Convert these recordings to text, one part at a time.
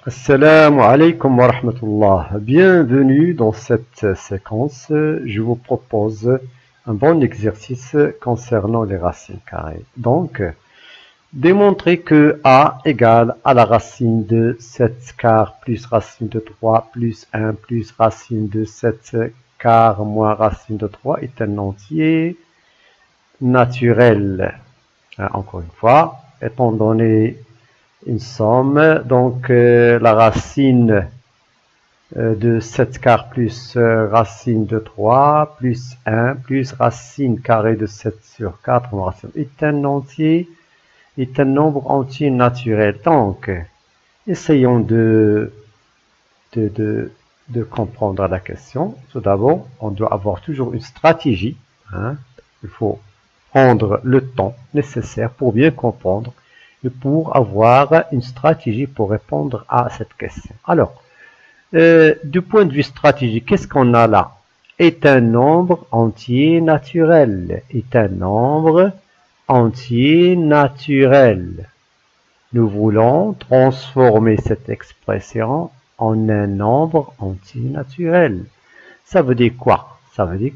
Assalamu alaikum wa rahmatullah. Bienvenue dans cette séquence. Je vous propose un bon exercice concernant les racines carrées. Donc, démontrer que A égale à la racine de 7 quarts plus racine de 3 plus 1 plus racine de 7 quarts moins racine de 3 est un entier naturel. Encore une fois, étant donné une somme, donc la racine de 7 quarts plus racine de 3 plus 1 plus racine carrée de 7 sur 4 est un entier, est un nombre entier naturel. Donc, essayons de comprendre la question. Tout d'abord, on doit avoir toujours une stratégie. Il faut prendre le temps nécessaire pour bien comprendre et pour avoir une stratégie pour répondre à cette question. Alors, du point de vue stratégique, qu'est-ce qu'on a là? Est un nombre entier naturel. Est un nombre entier naturel. Nous voulons transformer cette expression en un nombre entier naturel. Ça veut dire quoi? Ça veut dire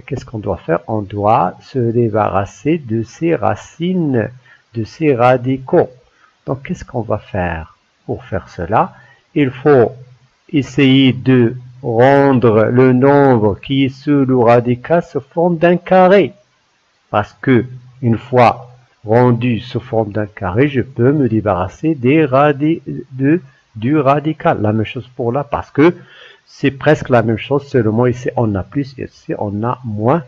qu'est-ce qu'on doit faire? On doit se débarrasser de ces racines, de ces radicaux. Donc, qu'est-ce qu'on va faire? Pour faire cela, il faut essayer de rendre le nombre qui est sous le radical sous forme d'un carré. Parce que, une fois rendu sous forme d'un carré, je peux me débarrasser du radical. La même chose pour là, parce que c'est presque la même chose, seulement ici on a plus, ici on a moins.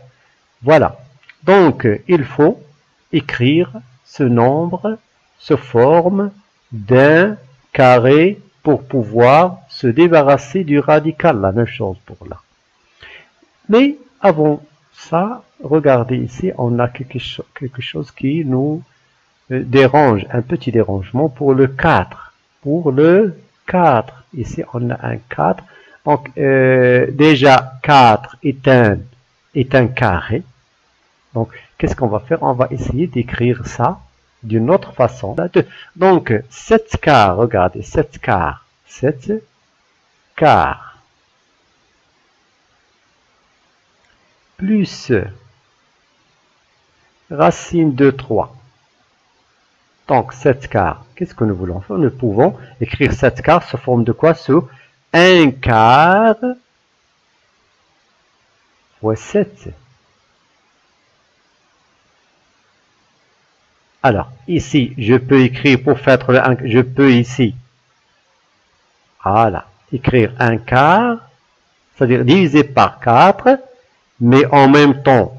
Voilà. Donc, il faut écrire ce nombre sous forme d'un carré pour pouvoir se débarrasser du radical. La même chose pour là. Mais avant ça, regardez ici, on a quelque chose qui nous dérange, un petit dérangement pour le 4. Pour le 4, ici on a un 4. Donc déjà 4 est un carré. Donc qu'est-ce qu'on va faire? On va essayer d'écrire ça d'une autre façon. Donc 7 quarts, regardez, 7 quarts. 7 quarts. Plus racine de 3. Donc 7 quarts. Qu'est-ce que nous voulons faire? Nous pouvons écrire 7 quarts sous forme de quoi? Sous 1 quart fois 7. Alors, ici, je peux écrire pour faire le 1, je peux ici, voilà, écrire 1 quart, c'est-à-dire diviser par 4, mais en même temps,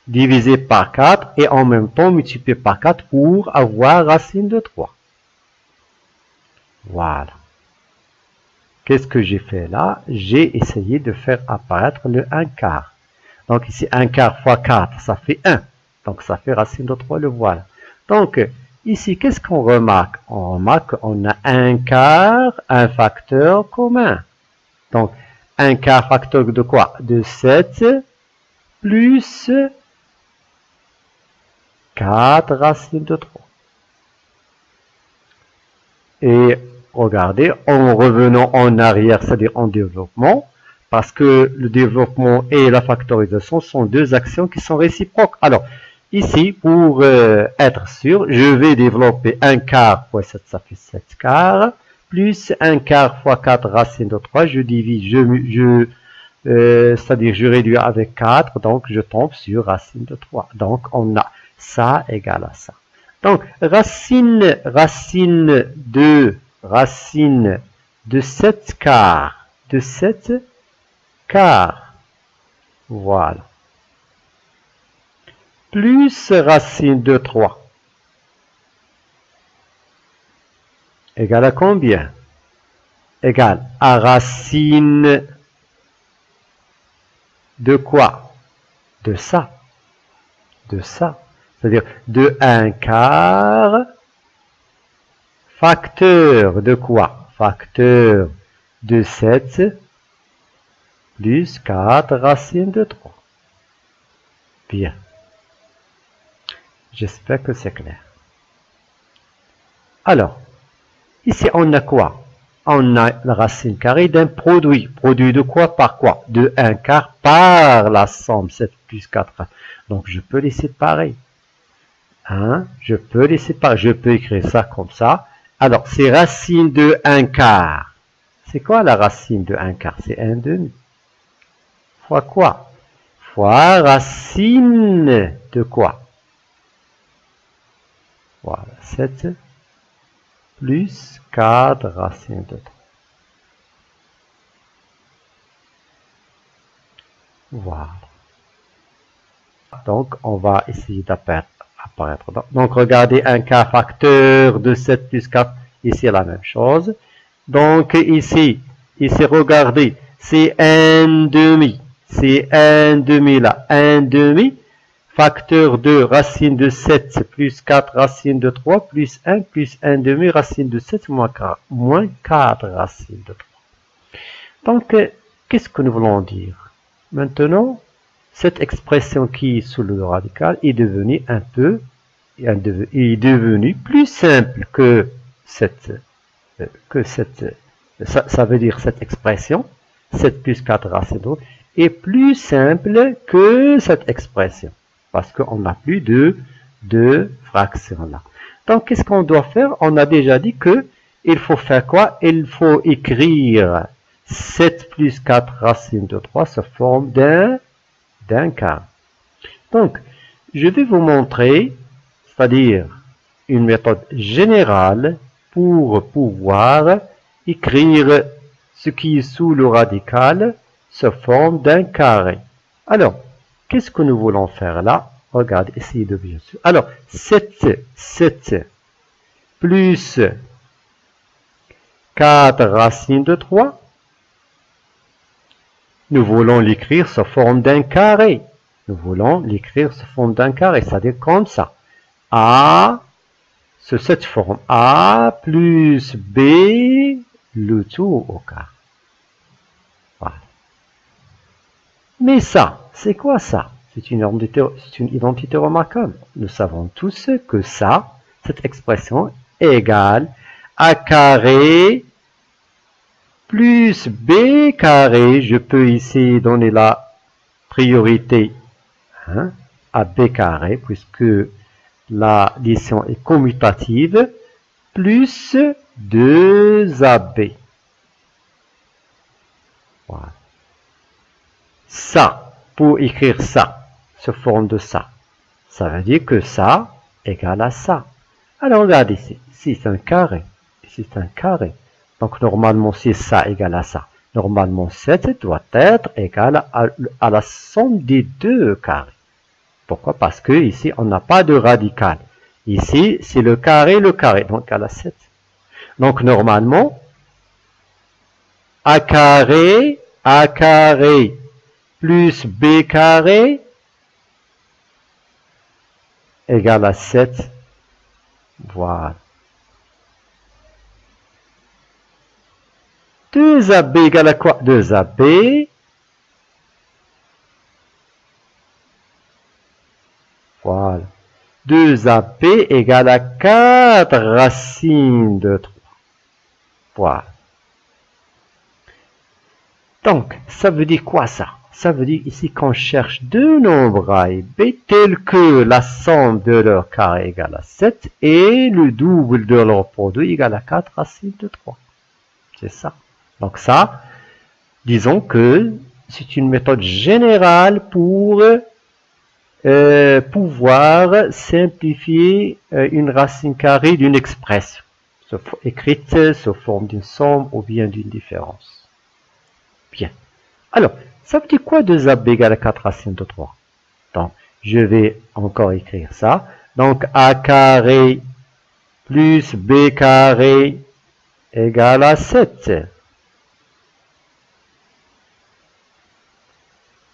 diviser par 4 et en même temps multiplier par 4 pour avoir racine de 3. Voilà. Qu'est-ce que j'ai fait là? J'ai essayé de faire apparaître le 1 quart. Donc ici, 1 quart fois 4, ça fait 1. Donc ça fait racine de 3, le voilà. Donc ici, qu'est-ce qu'on remarque? On remarque qu'on a 1 quart, un facteur commun. Donc 1 quart facteur de quoi? De 7 plus 4 racine de 3. Et regardez, en revenant en arrière, c'est-à-dire en développement, parce que le développement et la factorisation sont deux actions qui sont réciproques. Alors, ici, pour être sûr, je vais développer 1 quart fois 7, ça fait 7 quarts, plus 1 quart fois 4 racine de 3, je divise, c'est-à-dire je réduis avec 4, donc je tombe sur racine de 3. Donc, on a ça égale à ça. Donc, racine de 7 quarts, de 7 quarts, voilà, plus racine de 3, égale à combien? Égale à racine de quoi? De ça, c'est-à-dire de 1 quart, facteur de quoi? Facteur de 7 plus 4 racine de 3. Bien. J'espère que c'est clair. Alors, Ici, on a quoi? On a la racine carrée d'un produit. Produit de quoi par quoi? De 1 quart par la somme 7 plus 4. Donc, je peux les séparer. Hein? Je peux les séparer. Je peux écrire ça comme ça. Alors, c'est racine de 1 quart. C'est quoi la racine de 1 quart? C'est 1 demi. Fois quoi? Fois racine de quoi? Voilà, 7 plus 4 racine de 3. Voilà. Donc, on va essayer d'apparaître. Donc, regardez, un quart facteur de 7 plus 4. Ici, la même chose. Donc, ici, regardez, c'est 1 demi. C'est 1 demi là. 1 demi. Facteur de racine de 7 plus 4 racine de 3 plus 1 demi racine de 7 moins 4 racine de 3. Donc, qu'est-ce que nous voulons dire? Maintenant, cette expression qui est sous le radical est devenue plus simple que cette ça veut dire cette expression, 7 plus 4 racine de 3, est plus simple que cette expression. Parce qu'on n'a plus de fractions là. Donc, qu'est-ce qu'on doit faire? On a déjà dit que il faut faire quoi? Il faut écrire 7 plus 4 racine de 3 sous forme d'un quart. Donc, je vais vous montrer, c'est-à-dire une méthode générale pour pouvoir écrire ce qui est sous le radical sous forme d'un carré. Alors, qu'est-ce que nous voulons faire là? Regardez, essayez de bien sûr. Alors, 7 plus 4 racine de 3. Nous voulons l'écrire sous forme d'un carré. Nous voulons l'écrire sous forme d'un carré, c'est-à-dire comme ça. A, sous cette forme. A plus B, le tout au carré. Voilà. Mais ça, c'est quoi ça? C'est une identité remarquable. Nous savons tous que ça, cette expression est égale a carré plus b carré. Je peux ici donner la priorité à b carré, puisque l'addition est commutative, plus 2ab. Voilà. Ça, pour écrire ça, sous forme de ça, ça veut dire que ça égale à ça. Alors, regardez ici. Ici, c'est un carré. Ici, c'est un carré. Donc, normalement, si ça égale à ça, normalement, 7 doit être égal à la somme des deux carrés. Pourquoi? Parce que ici, on n'a pas de radical. Ici, c'est le carré, donc à la 7. Donc, normalement, a carré plus b carré égale à 7. Voilà. 2ab égale à quoi? 2ab. Voilà. 2ab égale à 4 racine de 3. Voilà. Donc, ça veut dire quoi ça? Ça veut dire ici qu'on cherche deux nombres A et B tels que la somme de leur carré égale à 7 et le double de leur produit égale à 4 racine de 3. C'est ça. Donc ça, disons que c'est une méthode générale pour pouvoir simplifier une racine carrée d'une expression, écrite sous forme d'une somme ou bien d'une différence. Bien. Alors, ça veut dire quoi 2ab égale à 4 racine de 3? Donc, je vais encore écrire ça. Donc, a carré plus b carré égale à 7.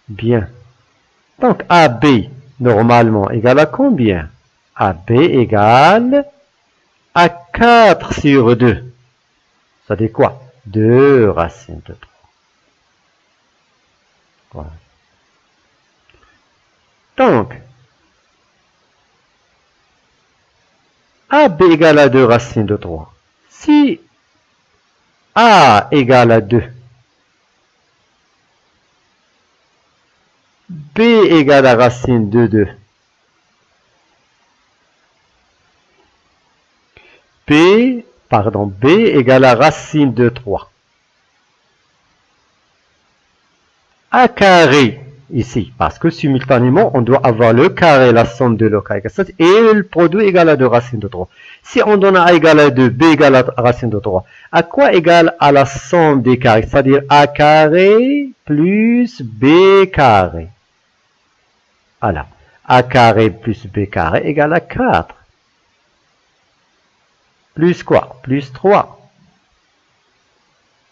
Bien. Donc, AB, normalement, égale à combien? AB égale à 4 sur 2. Ça dit quoi? 2 racines de 3. Voilà. Donc, AB égale à 2 racines de 3. Si A égale à 2. B égale à racine de 2. B égale à racine de 3. A carré, ici, parce que simultanément, on doit avoir le carré, la somme de le carré, et le produit égal à 2 racine de 3. Si on donne A égale à 2, B égale à racine de 3, à quoi égale à la somme des carrés? C'est-à-dire A carré plus B carré. Voilà. A carré plus B carré égale à 4. Plus quoi? Plus 3.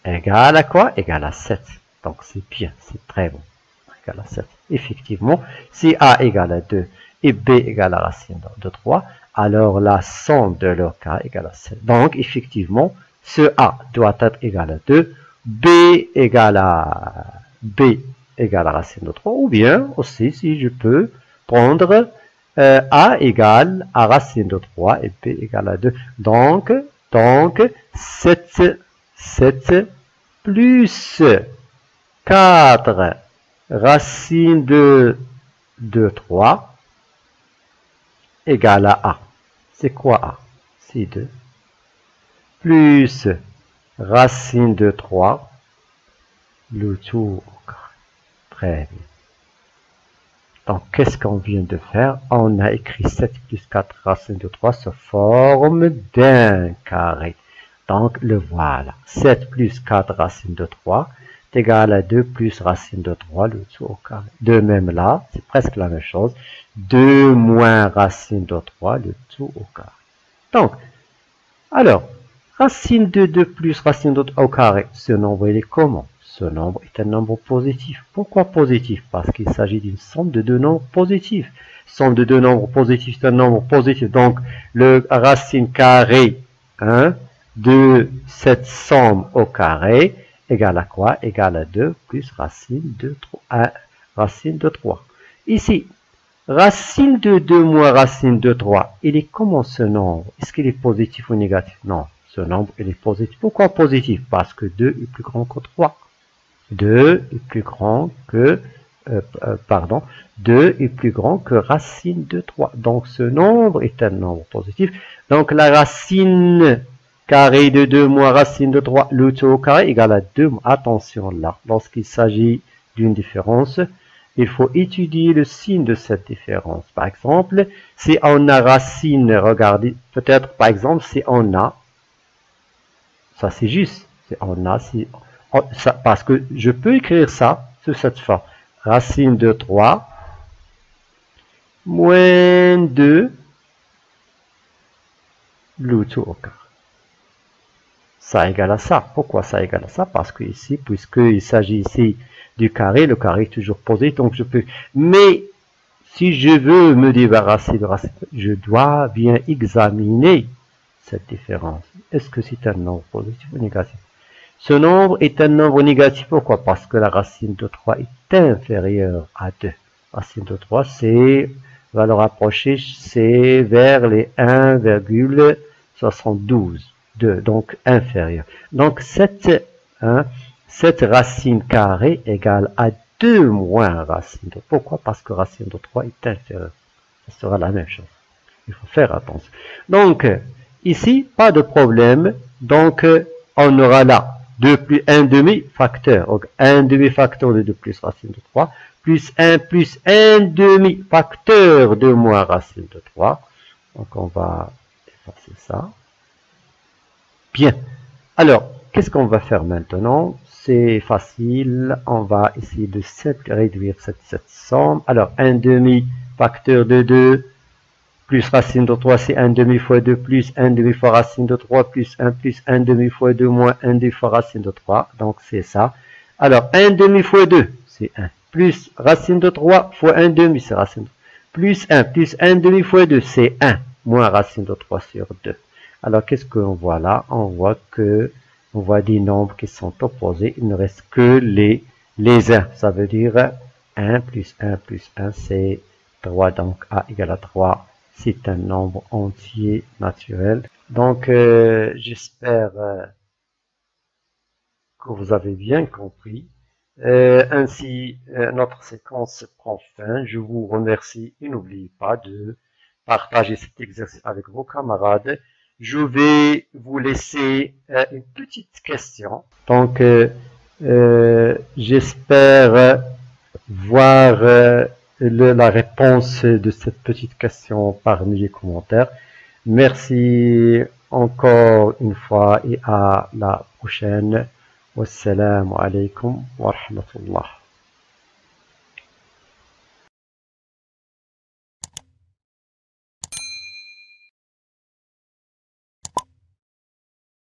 Égale à quoi? Égale à 7. Donc c'est bien, c'est très bon. Égale à 7. Effectivement, si A égale à 2 et B égale à racine de 3, alors la somme de leur carré égale à 7. Donc effectivement, ce A doit être égal à 2, B égale à racine de 3, ou bien aussi si je peux prendre A égale à racine de 3 et B égale à 2. Donc 7 plus 4 racine de 3 égale à A. C'est quoi A? C'est 2. Plus racine de 3, le tout au carré. Très bien. Donc, qu'est-ce qu'on vient de faire? On a écrit 7 plus 4 racine de 3 sous forme d'un carré. Donc, le voilà. 7 plus 4 racine de 3 est égal à 2 plus racine de 3, le tout au carré. De même là, c'est presque la même chose. 2 moins racine de 3, le tout au carré. Donc, alors, racine de 2 plus racine de 3 au carré, ce nombre, il est comment? Ce nombre est un nombre positif. Pourquoi positif? Parce qu'il s'agit d'une somme de deux nombres positifs. Somme de deux nombres positifs, c'est un nombre positif. Donc, le racine carrée de cette somme au carré égale à quoi? Égale à 2 plus racine de 3. Racine de 3. Ici, racine de 2 moins racine de 3, il est comment ce nombre? Est-ce qu'il est positif ou négatif? Non, ce nombre, il est positif. Pourquoi positif? Parce que 2 est plus grand que 3. 2 est plus grand que, 2 est plus grand que racine de 3. Donc, ce nombre est un nombre positif. Donc, la racine carrée de 2 moins racine de 3, le tout au carré égale à 2. Attention là, lorsqu'il s'agit d'une différence, il faut étudier le signe de cette différence. Par exemple, si on a racine, regardez, peut-être par exemple, si on a, ça c'est juste, si on a, si ça, parce que je peux écrire ça sous cette forme. Racine de 3 moins 2 le tout au carré. Ça égale à ça. Pourquoi ça égale à ça? Parce que ici, puisqu'il s'agit ici du carré, le carré est toujours posé, donc je peux. Mais si je veux me débarrasser de racine, je dois bien examiner cette différence. Est-ce que c'est un nombre positif ou négatif? Ce nombre est un nombre négatif. Pourquoi? Parce que la racine de 3 est inférieure à 2. Racine de 3, c'est, on va le rapprocher, c'est vers les 1,72. Donc inférieur. Donc cette racine carrée égale à 2 moins racine de 3. Pourquoi? Parce que racine de 3 est inférieure. Ce sera la même chose. Il faut faire attention. Donc, ici, pas de problème. Donc, on aura là 2 plus 1 demi-facteur. Donc, 1 demi-facteur de 2 plus racine de 3, plus 1 demi-facteur de moins racine de 3. Donc, on va effacer ça. Bien. Alors, qu'est-ce qu'on va faire maintenant? C'est facile. On va essayer de réduire cette somme. Alors, 1 demi-facteur de 2 plus racine de 3, c'est 1 demi fois 2 plus 1 demi fois racine de 3 plus 1 demi fois 2 moins 1 demi fois racine de 3. Donc, c'est ça. Alors, 1 demi fois 2, c'est 1. Plus racine de 3 fois 1 demi, c'est racine de 3. Plus 1 demi fois 2, c'est 1. Moins racine de 3 sur 2. Alors, qu'est-ce qu'on voit là? On voit des nombres qui sont opposés. Il ne reste que les 1. Ça veut dire 1 plus 1 plus 1, c'est 3. Donc, A égale à 3. C'est un nombre entier naturel. Donc, j'espère que vous avez bien compris. Ainsi, notre séquence prend fin. Je vous remercie et n'oubliez pas de partager cet exercice avec vos camarades. Je vais vous laisser une petite question. Donc, j'espère voir la réponse de cette petite question parmi les commentaires. Merci encore une fois et à la prochaine. Wassalamu alaikum wa rahmatullah.